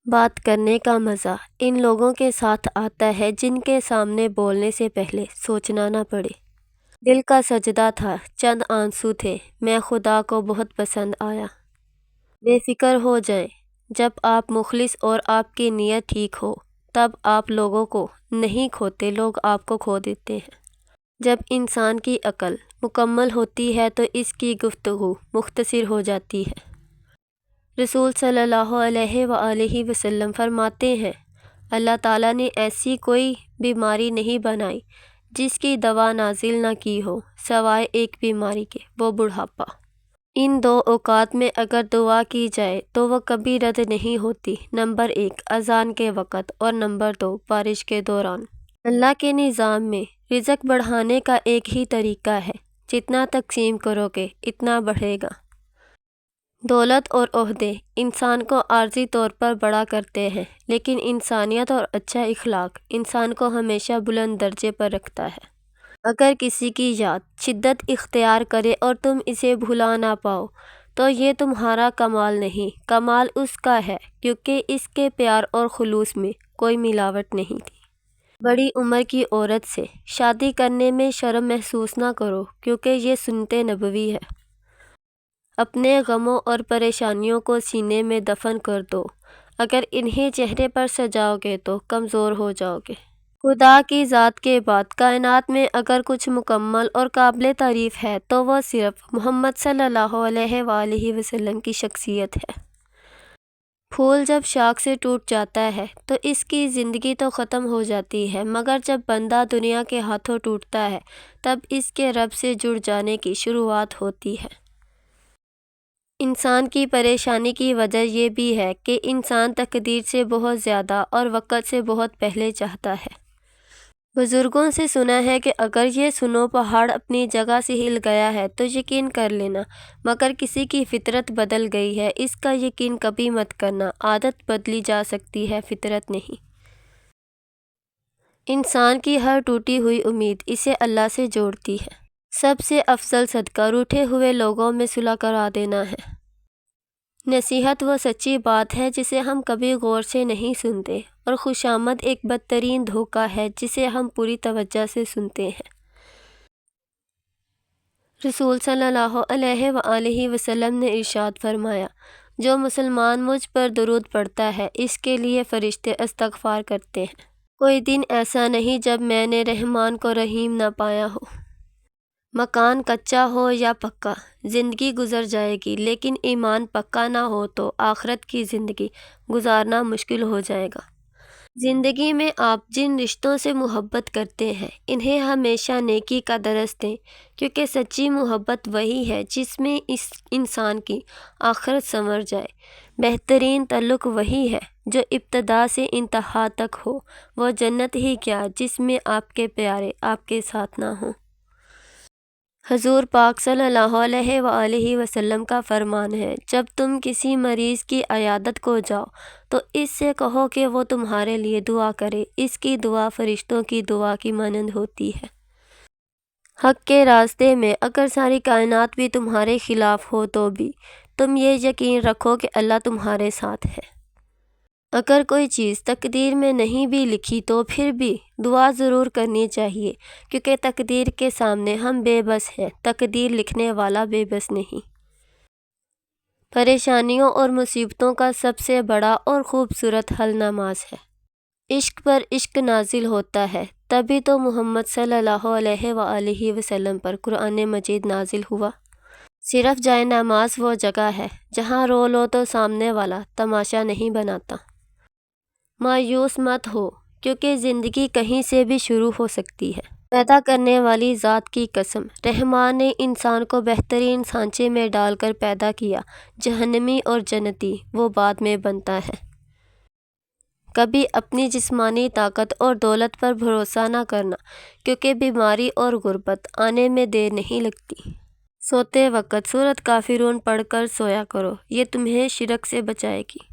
بات کرنے کا مزہ ان لوگوں کے ساتھ آتا ہے جن کے سامنے بولنے سے پہلے سوچنا نہ پڑے۔ دل کا سجدہ تھا، چند آنسو تھے، میں خدا کو بہت پسند آیا۔ بے فکر ہو جائیں، جب آپ مخلص اور آپ کی نیت ٹھیک ہو تب آپ لوگوں کو نہیں کھوتے، لوگ آپ کو کھو دیتے ہیں۔ جب انسان کی عقل مکمل ہوتی ہے تو اس کی گفتگو مختصر ہو جاتی ہے۔ رسول صلی اللہ علیہ وآلہ وسلم فرماتے ہیں، اللہ تعالیٰ نے ایسی کوئی بیماری نہیں بنائی جس کی دوا نازل نہ کی ہو سوائے ایک بیماری کے، وہ بڑھاپا۔ ان دو اوقات میں اگر دعا کی جائے تو وہ کبھی رد نہیں ہوتی، نمبر 1 اذان کے وقت اور نمبر 2 بارش کے دوران۔ اللہ کے نظام میں رزق بڑھانے کا ایک ہی طریقہ ہے، جتنا تقسیم کرو گے اتنا بڑھے گا۔ دولت اور عہدے انسان کو عارضی طور پر بڑا کرتے ہیں، لیکن انسانیت اور اچھا اخلاق انسان کو ہمیشہ بلند درجے پر رکھتا ہے۔ اگر کسی کی یاد شدت اختیار کرے اور تم اسے بھلا نہ پاؤ تو یہ تمہارا کمال نہیں، کمال اس کا ہے، کیونکہ اس کے پیار اور خلوص میں کوئی ملاوٹ نہیں تھی۔ بڑی عمر کی عورت سے شادی کرنے میں شرم محسوس نہ کرو، کیونکہ یہ سنت نبوی ہے۔ اپنے غموں اور پریشانیوں کو سینے میں دفن کر دو، اگر انہیں چہرے پر سجاؤ گے تو کمزور ہو جاؤ گے۔ خدا کی ذات کے بعد کائنات میں اگر کچھ مکمل اور قابل تعریف ہے تو وہ صرف محمد صلی اللہ علیہ وآلہ وسلم کی شخصیت ہے۔ پھول جب شاخ سے ٹوٹ جاتا ہے تو اس کی زندگی تو ختم ہو جاتی ہے، مگر جب بندہ دنیا کے ہاتھوں ٹوٹتا ہے تب اس کے رب سے جڑ جانے کی شروعات ہوتی ہے۔ انسان کی پریشانی کی وجہ یہ بھی ہے کہ انسان تقدیر سے بہت زیادہ اور وقت سے بہت پہلے چاہتا ہے۔ بزرگوں سے سنا ہے کہ اگر یہ سنو پہاڑ اپنی جگہ سے ہل گیا ہے تو یقین کر لینا، مگر کسی کی فطرت بدل گئی ہے اس کا یقین کبھی مت کرنا، عادت بدلی جا سکتی ہے، فطرت نہیں۔ انسان کی ہر ٹوٹی ہوئی امید اسے اللہ سے جوڑتی ہے۔ سب سے افضل صدقہ روٹھے ہوئے لوگوں میں صلح کرا دینا ہے۔ نصیحت وہ سچی بات ہے جسے ہم کبھی غور سے نہیں سنتے، اور خوشامد ایک بدترین دھوکہ ہے جسے ہم پوری توجہ سے سنتے ہیں۔ رسول صلی اللہ علیہ وآلہ وسلم نے ارشاد فرمایا، جو مسلمان مجھ پر درود پڑھتا ہے اس کے لیے فرشتے استغفار کرتے ہیں۔ کوئی دن ایسا نہیں جب میں نے رحمان کو رحیم نہ پایا ہو۔ مکان کچا ہو یا پکا، زندگی گزر جائے گی، لیکن ایمان پکا نہ ہو تو آخرت کی زندگی گزارنا مشکل ہو جائے گا۔ زندگی میں آپ جن رشتوں سے محبت کرتے ہیں انہیں ہمیشہ نیکی کا درس دیں، کیونکہ سچی محبت وہی ہے جس میں اس انسان کی آخرت سنور جائے۔ بہترین تعلق وہی ہے جو ابتدا سے انتہا تک ہو، وہ جنت ہی کیا جس میں آپ کے پیارے آپ کے ساتھ نہ ہوں۔ حضور پاک صلی اللہ علیہ وآلہ وسلم کا فرمان ہے، جب تم کسی مریض کی عیادت کو جاؤ تو اس سے کہو کہ وہ تمہارے لیے دعا کرے، اس کی دعا فرشتوں کی دعا کی مانند ہوتی ہے۔ حق کے راستے میں اگر ساری کائنات بھی تمہارے خلاف ہو تو بھی تم یہ یقین رکھو کہ اللہ تمہارے ساتھ ہے۔ اگر کوئی چیز تقدیر میں نہیں بھی لکھی تو پھر بھی دعا ضرور کرنی چاہیے، کیونکہ تقدیر کے سامنے ہم بے بس ہیں، تقدیر لکھنے والا بے بس نہیں۔ پریشانیوں اور مصیبتوں کا سب سے بڑا اور خوبصورت حل نماز ہے۔ عشق پر عشق نازل ہوتا ہے، تبھی تو محمد صلی اللہ علیہ وآلہ وسلم پر قرآن مجید نازل ہوا۔ صرف جائے نماز وہ جگہ ہے جہاں رو لو تو سامنے والا تماشا نہیں بناتا۔ مایوس مت ہو، کیونکہ زندگی کہیں سے بھی شروع ہو سکتی ہے۔ پیدا کرنے والی ذات کی قسم، رحمان نے انسان کو بہترین سانچے میں ڈال کر پیدا کیا، جہنمی اور جنتی وہ بعد میں بنتا ہے۔ کبھی اپنی جسمانی طاقت اور دولت پر بھروسہ نہ کرنا، کیونکہ بیماری اور غربت آنے میں دیر نہیں لگتی۔ سوتے وقت سورۃ کافرون پڑھ کر سویا کرو، یہ تمہیں شرک سے بچائے گی۔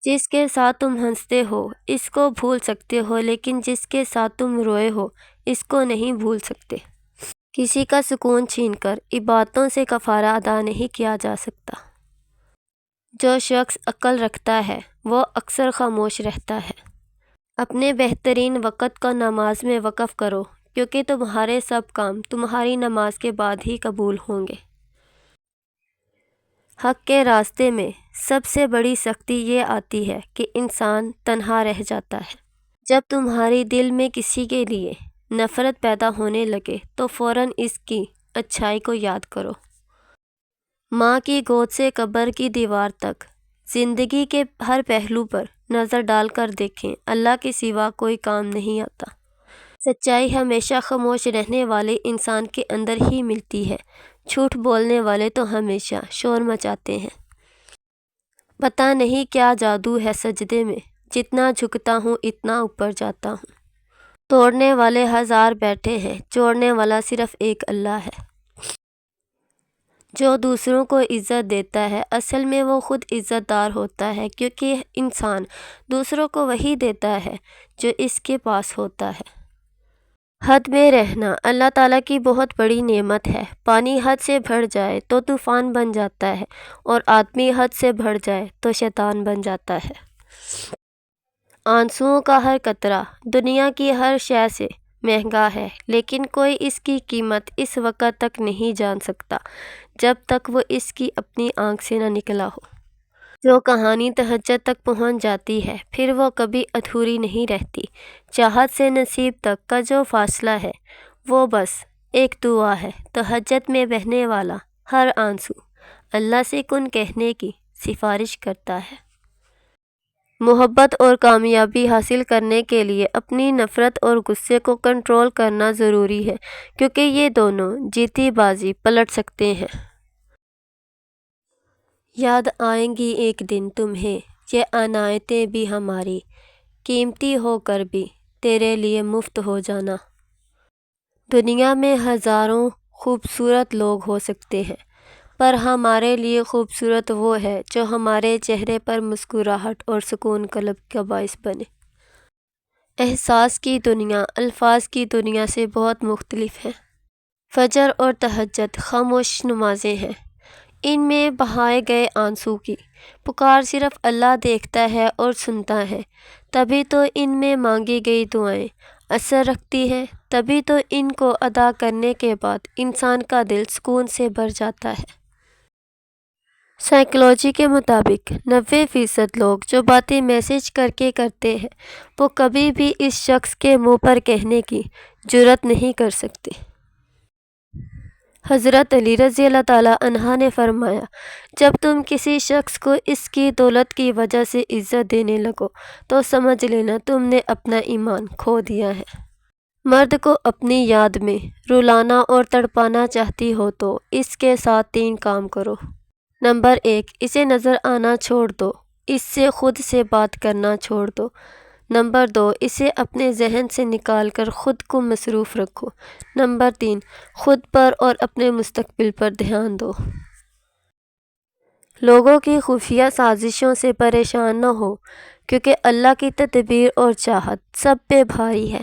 جس کے ساتھ تم ہنستے ہو اس کو بھول سکتے ہو، لیکن جس کے ساتھ تم روئے ہو اس کو نہیں بھول سکتے۔ کسی کا سکون چھین کر عبادتوں سے کفارہ ادا نہیں کیا جا سکتا۔ جو شخص عقل رکھتا ہے وہ اکثر خاموش رہتا ہے۔ اپنے بہترین وقت کو نماز میں وقف کرو، کیونکہ تمہارے سب کام تمہاری نماز کے بعد ہی قبول ہوں گے۔ حق کے راستے میں سب سے بڑی سختی یہ آتی ہے کہ انسان تنہا رہ جاتا ہے۔ جب تمہاری دل میں کسی کے لیے نفرت پیدا ہونے لگے تو فوراً اس کی اچھائی کو یاد کرو۔ ماں کی گود سے قبر کی دیوار تک زندگی کے ہر پہلو پر نظر ڈال کر دیکھیں، اللہ کے سوا کوئی کام نہیں آتا۔ سچائی ہمیشہ خاموش رہنے والے انسان کے اندر ہی ملتی ہے، جھوٹ بولنے والے تو ہمیشہ شور مچاتے ہیں۔ پتہ نہیں کیا جادو ہے سجدے میں، جتنا جھکتا ہوں اتنا اوپر جاتا ہوں۔ توڑنے والے ہزار بیٹھے ہیں، جوڑنے والا صرف ایک اللہ ہے۔ جو دوسروں کو عزت دیتا ہے اصل میں وہ خود عزت دار ہوتا ہے، کیونکہ انسان دوسروں کو وہی دیتا ہے جو اس کے پاس ہوتا ہے۔ حد میں رہنا اللہ تعالیٰ کی بہت بڑی نعمت ہے۔ پانی حد سے بڑھ جائے تو طوفان بن جاتا ہے، اور آدمی حد سے بڑھ جائے تو شیطان بن جاتا ہے۔ آنسوؤں کا ہر قطرہ دنیا کی ہر شے سے مہنگا ہے، لیکن کوئی اس کی قیمت اس وقت تک نہیں جان سکتا جب تک وہ اس کی اپنی آنکھ سے نہ نکلا ہو۔ جو کہانی تہجد تک پہنچ جاتی ہے پھر وہ کبھی ادھوری نہیں رہتی۔ چاہت سے نصیب تک کا جو فاصلہ ہے وہ بس ایک دعا ہے۔ تہجد میں بہنے والا ہر آنسو اللہ سے کن کہنے کی سفارش کرتا ہے۔ محبت اور کامیابی حاصل کرنے کے لیے اپنی نفرت اور غصے کو کنٹرول کرنا ضروری ہے، کیونکہ یہ دونوں جیتی بازی پلٹ سکتے ہیں۔ یاد آئیں گی ایک دن تمہیں یہ عنایتیں بھی ہماری، قیمتی ہو کر بھی تیرے لیے مفت ہو جانا۔ دنیا میں ہزاروں خوبصورت لوگ ہو سکتے ہیں، پر ہمارے لیے خوبصورت وہ ہے جو ہمارے چہرے پر مسکراہٹ اور سکون قلب کا باعث بنے۔ احساس کی دنیا الفاظ کی دنیا سے بہت مختلف ہے۔ فجر اور تہجد خاموش نمازیں ہیں، ان میں بہائے گئے آنسو کی پکار صرف اللہ دیکھتا ہے اور سنتا ہے۔ تبھی تو ان میں مانگی گئی دعائیں اثر رکھتی ہیں، تبھی تو ان کو ادا کرنے کے بعد انسان کا دل سکون سے بھر جاتا ہے۔ سائیکالوجی کے مطابق 90% لوگ جو باتیں میسج کر کے کرتے ہیں وہ کبھی بھی اس شخص کے منہ پر کہنے کی جرات نہیں کر سکتے۔ حضرت علی رضی اللہ تعالیٰ عنہ نے فرمایا، جب تم کسی شخص کو اس کی دولت کی وجہ سے عزت دینے لگو تو سمجھ لینا تم نے اپنا ایمان کھو دیا ہے۔ مرد کو اپنی یاد میں رلانا اور تڑپانا چاہتی ہو تو اس کے ساتھ 3 کام کرو۔ نمبر 1، اسے نظر آنا چھوڑ دو، اس سے خود سے بات کرنا چھوڑ دو۔ نمبر 2، اسے اپنے ذہن سے نکال کر خود کو مصروف رکھو۔ نمبر 3، خود پر اور اپنے مستقبل پر دھیان دو۔ لوگوں کی خفیہ سازشوں سے پریشان نہ ہو، کیونکہ اللہ کی تدبیر اور چاہت سب پہ بھاری ہے۔